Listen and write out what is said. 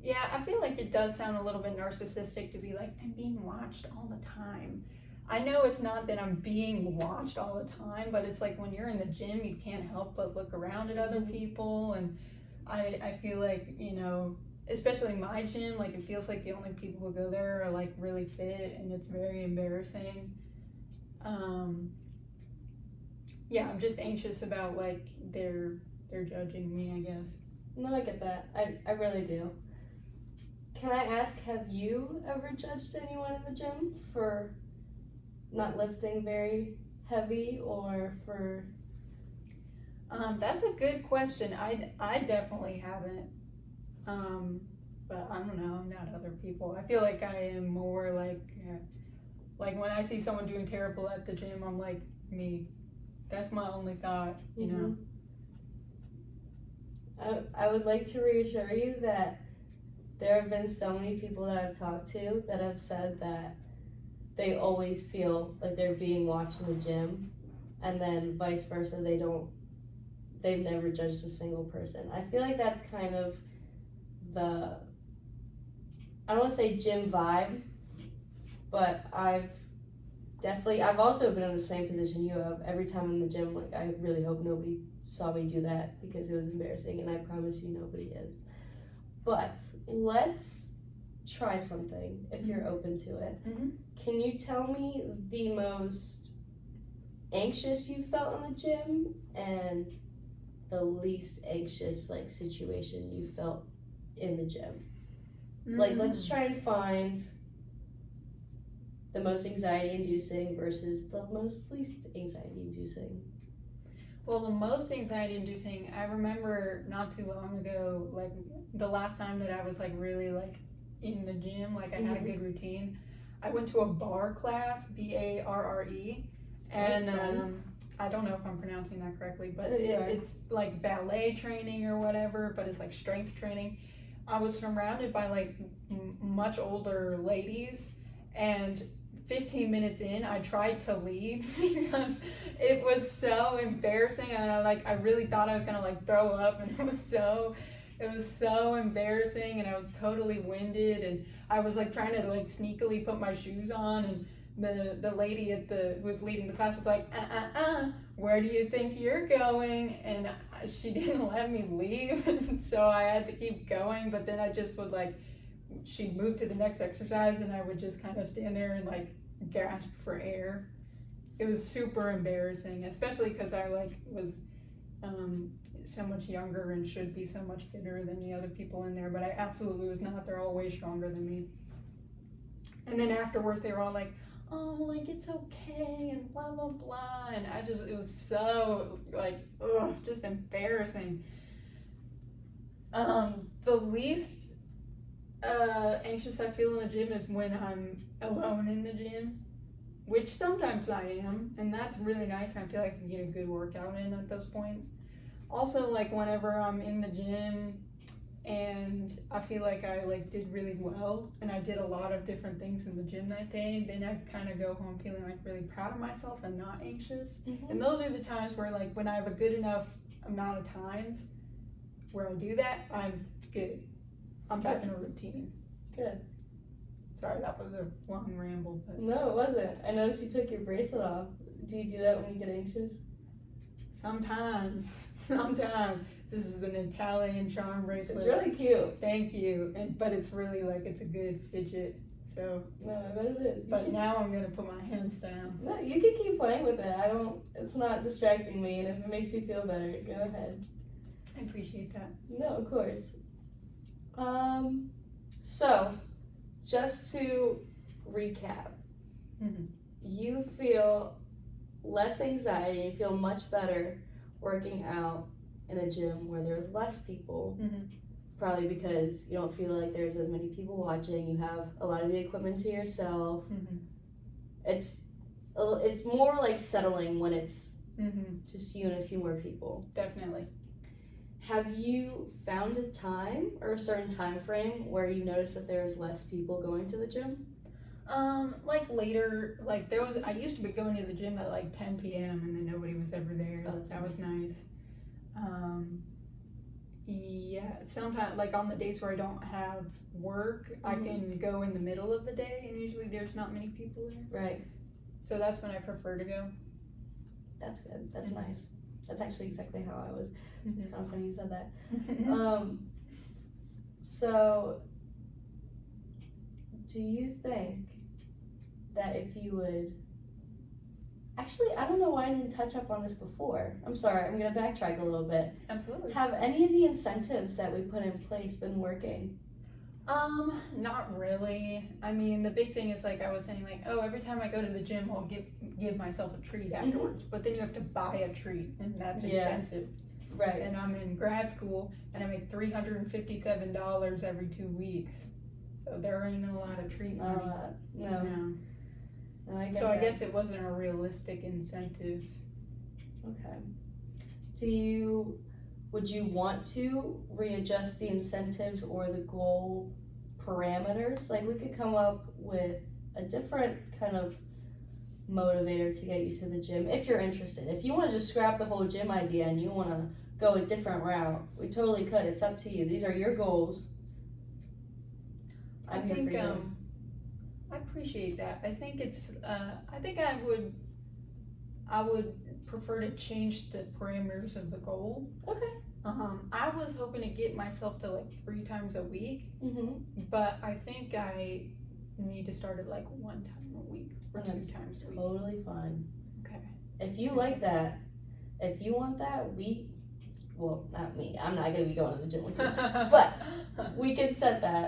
Yeah, I feel like it does sound a little bit narcissistic to be like, I'm being watched all the time. I know it's not that I'm being watched all the time, but it's like when you're in the gym, you can't help but look around at other people. And I feel like, especially my gym, like it feels like the only people who go there are like really fit and it's very embarrassing. Um, yeah, I'm just anxious about like they're judging me, I guess. No, I get that. I really do. Can I ask, have you ever judged anyone in the gym for not lifting very heavy or for... That's a good question. I definitely haven't. But I don't know, not other people. I feel like I am more like when I see someone doing terrible at the gym, I'm like, me. That's my only thought, you know. I would like to reassure you that there have been so many people that I've talked to that have said that they always feel like they're being watched in the gym, and then vice versa, they've never judged a single person. I feel like that's kind of the, I don't want to say gym vibe, but I've also been in the same position you have. Every time I'm in the gym, like, I really hope nobody saw me do that because it was embarrassing, and I promise you nobody is. But let's try something if you're open to it. Mm-hmm. Can you tell me the most anxious you felt in the gym and the least anxious like situation you felt in the gym? Like, let's try and find the most anxiety inducing versus the most least anxiety inducing. Well, the most anxiety inducing, I remember not too long ago, like the last time that I was like really like in the gym, like I had a good routine. I went to a barre class, BARRE, and I don't know if I'm pronouncing that correctly, but it's like ballet training or whatever, but it's like strength training. I was surrounded by like much older ladies, and 15 minutes in, I tried to leave because it was so embarrassing, and I really thought I was gonna like throw up, and it was so embarrassing, and I was totally winded, and I was like trying to like sneakily put my shoes on, and the lady who was leading the class was like, where do you think you're going? And she didn't let me leave, and so I had to keep going. But then I just would like, she'd move to the next exercise, and I would just kind of stand there and like gasp for air. It was super embarrassing, especially because I like was so much younger and should be so much fitter than the other people in there, but I absolutely was not. They're all way stronger than me. And then afterwards they were all like, oh, like it's okay and blah blah blah, and it was so like, ugh, just embarrassing. The least anxious I feel in the gym is when I'm alone in the gym, which sometimes I am, and that's really nice, and I feel like I can get a good workout in at those points. Also, like whenever I'm in the gym and I feel like I like did really well and I did a lot of different things in the gym that day, then I kind of go home feeling like really proud of myself and not anxious. And those are the times where like when I have a good enough amount of times where I do that, I'm good. I'm back in a routine. Good. Sorry, that was a long ramble. But no, it wasn't. I noticed you took your bracelet off. Do you do that when you get anxious? Sometimes. This is an Italian charm bracelet. It's really cute. Thank you. But it's really like, it's a good fidget. So. No, I bet it is. But now I'm gonna put my hands down. No, you can keep playing with it. It's not distracting me, and if it makes you feel better, go ahead. I appreciate that. No, of course. So, just to recap, you feel less anxiety, you feel much better working out in a gym where there's less people, probably because you don't feel like there's as many people watching, you have a lot of the equipment to yourself. It's more like settling when it's just you and a few more people. Definitely. Have you found a time or a certain time frame where you notice that there's less people going to the gym? Like later, like I used to be going to the gym at like 10 p.m. and then nobody was ever there. Oh, that was nice. Yeah, sometimes like on the days where I don't have work, I Mhm. can go in the middle of the day, and usually there's not many people there. Right. So that's when I prefer to go. That's good. That's Mhm. nice. That's actually exactly how I was. It's kind of funny you said that. Mhm. So, do you think that if you would. Actually, I don't know why I didn't touch up on this before. I'm sorry, I'm going to backtrack a little bit. Absolutely. Have any of the incentives that we put in place been working? Not really. I mean, the big thing is like I was saying, like, oh, every time I go to the gym, I'll give myself a treat afterwards. But then you have to buy a treat, and that's Yeah. expensive. Right. And I'm in grad school, and I make $357 every 2 weeks. So there ain't a lot of treat money. No. No, I get So that. I guess it wasn't a realistic incentive. Okay. Would you want to readjust the incentives or the goal parameters? Like we could come up with a different kind of motivator to get you to the gym if you're interested. If you want to just scrap the whole gym idea and you want to go a different route, we totally could. It's up to you. These are your goals. I'm here for you. I appreciate that. I think it's I think I would prefer to change the parameters of the goal. Okay. I was hoping to get myself to like 3 times a week, but I think I need to start at like 1 time a week or 2 times a week. Totally fine. Okay. If you like that, if you want that, well, not me. I'm not gonna be going to the gym with you, but we can set that.